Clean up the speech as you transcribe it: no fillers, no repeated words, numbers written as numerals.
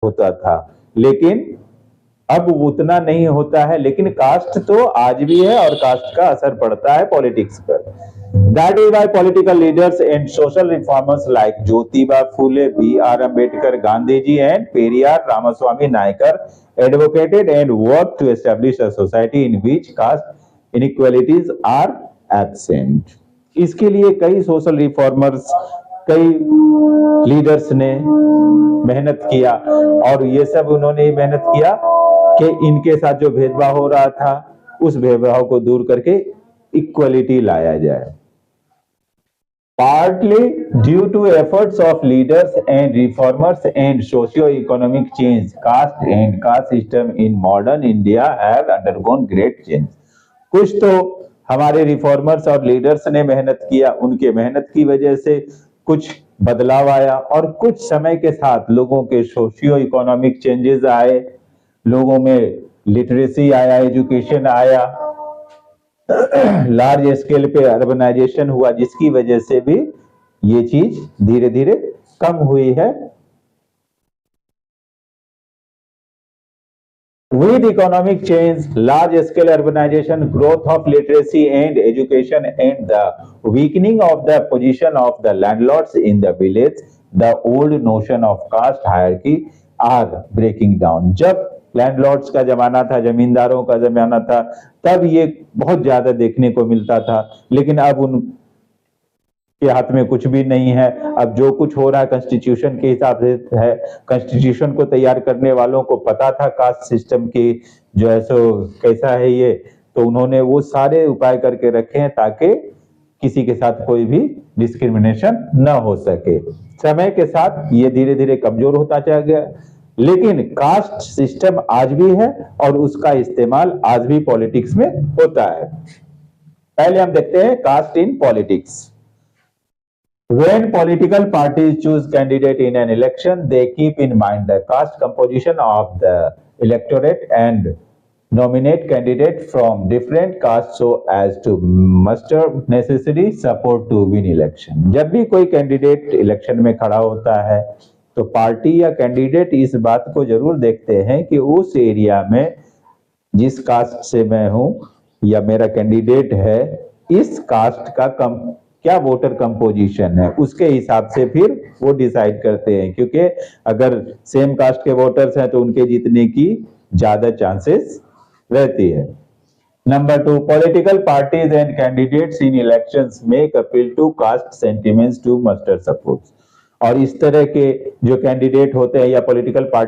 होता था, लेकिन अब उतना नहीं होता है। लेकिन कास्ट तो आज भी है और कास्ट का असर पड़ता है पॉलिटिक्स पर। That is why political leaders and social reformers like Jyotiba Phule, B.R. Ambedkar, Gandhiji and Periyar Ramaswamy Naicker advocated and worked to establish a society in which caste inequalities are absent. इसके लिए कई social reformers, कई leaders ने मेहनत किया और ये सब उन्होंने मेहनत किया कि इनके साथ जो भेदभाव हो रहा था उस भेदभाव को दूर करके इक्वलिटी लाया जाए। Partly due to efforts of leaders and reformers and socio-economic change, caste and caste system in modern India have undergone great change. कुछ तो हमारे रिफॉर्मर्स और लीडर्स ने मेहनत किया, उनके मेहनत की वजह से कुछ बदलाव आया और कुछ समय के साथ लोगों के सोशियो इकोनॉमिक चेंजेस आए, लोगों में लिटरेसी आया, एजुकेशन आया, लार्ज स्केल पे अर्बनाइजेशन हुआ, जिसकी वजह से भी ये चीज धीरे धीरे कम हुई है। With economic change, large scale urbanization, growth of literacy and education, and the weakening of the position of the landlords in the village, the old notion of caste hierarchy are breaking down. जब landlords का जमाना था, जमींदारों का जमाना था, तब ये बहुत ज्यादा देखने को मिलता था, लेकिन अब उनके हाथ में कुछ भी नहीं है। अब जो कुछ हो रहा है कॉन्स्टिट्यूशन के हिसाब से है। कॉन्स्टिट्यूशन को तैयार करने वालों को पता था कास्ट सिस्टम की जो है सो कैसा है ये, तो उन्होंने वो सारे उपाय करके रखे हैं ताकि किसी के साथ कोई भी डिस्क्रिमिनेशन न हो सके। समय के साथ ये धीरे धीरे कमजोर होता चला गया, लेकिन कास्ट सिस्टम आज भी है और उसका इस्तेमाल आज भी पॉलिटिक्स में होता है। पहले हम देखते हैं caste in politics. When political parties choose candidate in an election, they keep in mind the caste composition of the electorate and nominate candidate from different castes so as to muster necessary support to win election. जब भी कोई candidate election में खड़ा होता है तो party या candidate इस बात को जरूर देखते हैं कि उस एरिया में जिस कास्ट से मैं हूं या मेरा कैंडिडेट है, इस कास्ट का क्या वोटर कंपोजिशन है, उसके हिसाब से फिर वो डिसाइड करते हैं, क्योंकि अगर सेम कास्ट के वोटर्स हैं तो उनके जीतने की ज्यादा चांसेस रहती है। Number 2, political parties and candidates in elections make appeal to caste sentiments to muster support. और इस तरह के जो कैंडिडेट होते हैं या पॉलिटिकल पार्टी